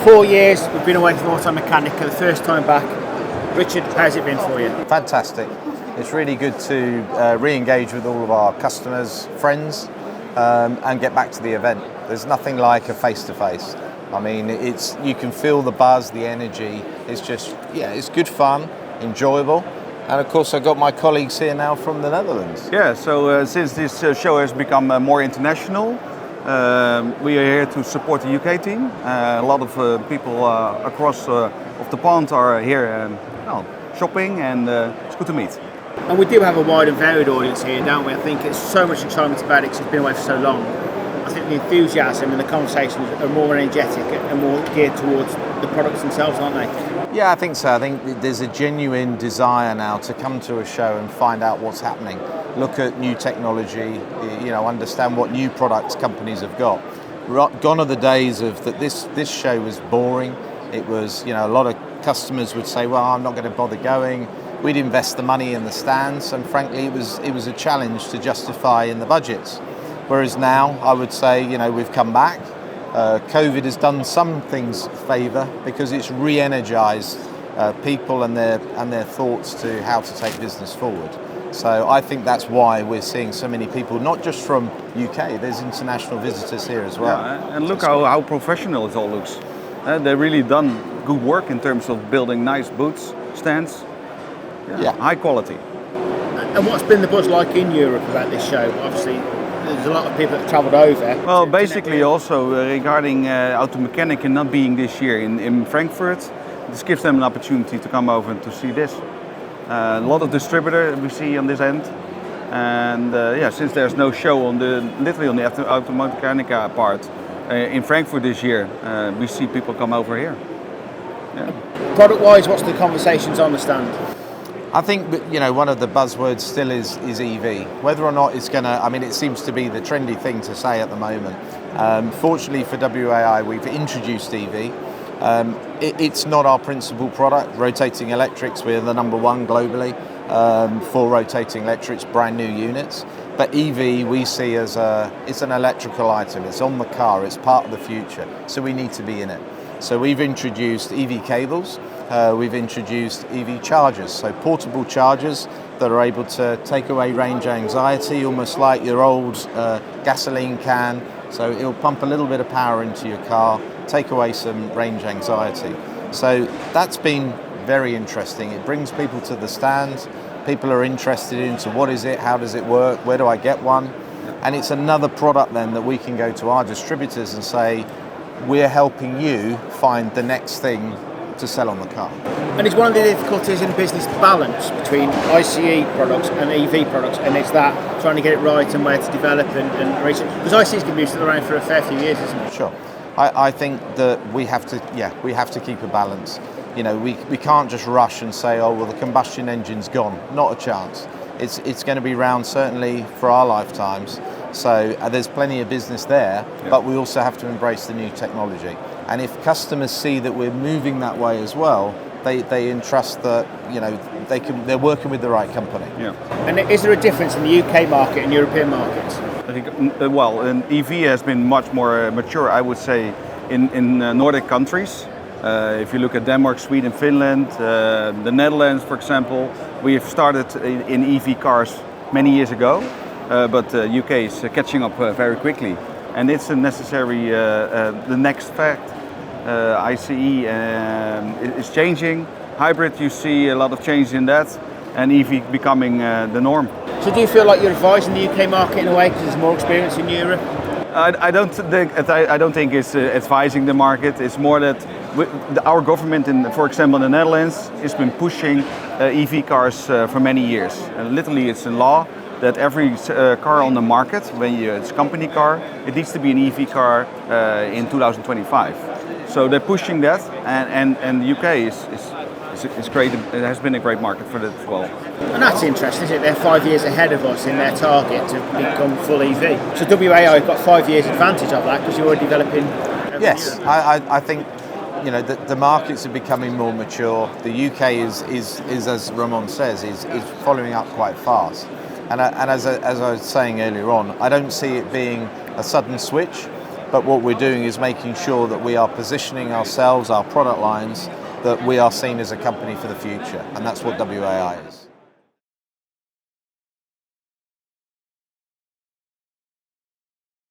4 years we've been away from Automechanika, the first time back. Richard, how's it been for you? Fantastic. It's really good to re-engage with all of our customers, friends, and get back to the event. There's nothing like a face-to-face. I mean, you can feel the buzz, the energy. It's just, it's good fun, enjoyable. And of course, I've got my colleagues here now from the Netherlands. Yeah, so since this show has become more international, we are here to support the UK team. A lot of people across of the pond are here shopping, and it's good to meet. And we do have a wide and varied audience here, don't we? I think it's so much excitement about it because it's been away for so long. I think the enthusiasm and the conversations are more energetic and more geared towards the products themselves, aren't they? Yeah, I think so. I think there's a genuine desire now to come to a show and find out what's happening. Look at new technology, understand what new products companies have got. Gone are the days of that this show was boring. It was, a lot of customers would say, well, I'm not going to bother going. We'd invest the money in the stands, and frankly, it was a challenge to justify in the budgets. Whereas now, I would say, we've come back. COVID has done some things favour because it's re-energised people and their thoughts to how to take business forward. So I think that's why we're seeing so many people, not just from UK. There's international visitors here as well. Yeah, and look how professional it all looks. They've really done good work in terms of building nice booths, stands. Yeah, high quality. And what's been the buzz like in Europe about this show? Obviously, there's a lot of people that have travelled over. Well, basically also regarding Automechanika not being this year in Frankfurt, this gives them an opportunity to come over and to see this. A lot of distributor we see on this end. And since there's no show literally on the Automechanika part in Frankfurt this year, we see people come over here. Yeah. Product-wise, what's the conversations on the stand? I think one of the buzzwords still is EV. Whether or not it's going to, it seems to be the trendy thing to say at the moment. Fortunately for WAI, we've introduced EV. It's not our principal product. Rotating electrics, we're the number one globally for rotating electrics, brand new units. But EV we see as it's an electrical item. It's on the car. It's part of the future. So we need to be in it. So we've introduced EV cables. We've introduced EV chargers, so portable chargers that are able to take away range anxiety, almost like your old gasoline can. So it'll pump a little bit of power into your car, take away some range anxiety. So that's been very interesting. It brings people to the stand. People are interested into what is it, how does it work, where do I get one? And it's another product then that we can go to our distributors and say, we're helping you find the next thing to sell on the car. And it's one of the difficulties in business balance between ICE products and EV products, and it's that trying to get it right and where to develop and reach it. Because ICE is going to be still around for a fair few years, isn't it? Sure. I think that we have to keep a balance. We can't just rush and say, oh, well, the combustion engine's gone. Not a chance. It's going to be around certainly for our lifetimes. So there's plenty of business there, but we also have to embrace the new technology. And if customers see that we're moving that way as well, they entrust that they're working with the right company. Yeah. And is there a difference in the UK market and European markets? I think an EV has been much more mature, I would say, in Nordic countries. If you look at Denmark, Sweden, Finland, the Netherlands, for example, we have started in EV cars many years ago. But UK is catching up very quickly, and it's a necessary the next fact. ICE is changing. Hybrid, you see a lot of change in that, and EV becoming the norm. So do you feel like you're advising the UK market in a way because there's more experience in Europe? I don't think it's advising the market. It's more that our government, for example, in the Netherlands, has been pushing EV cars for many years. And literally, it's in law that every car on the market, it's a company car, it needs to be an EV car in 2025. So they're pushing that, and the UK is great. It has been a great market for that as well. And that's interesting, isn't it? They're 5 years ahead of us in their target to become full EV. So WAI have got 5 years advantage of that because you're already developing. Yes, I think the markets are becoming more mature. The UK is as Ramon says, is following up quite fast. And as I was saying earlier on, I don't see it being a sudden switch. but what we're doing is making sure that we are positioning ourselves, our product lines, that we are seen as a company for the future, and that's what WAI is.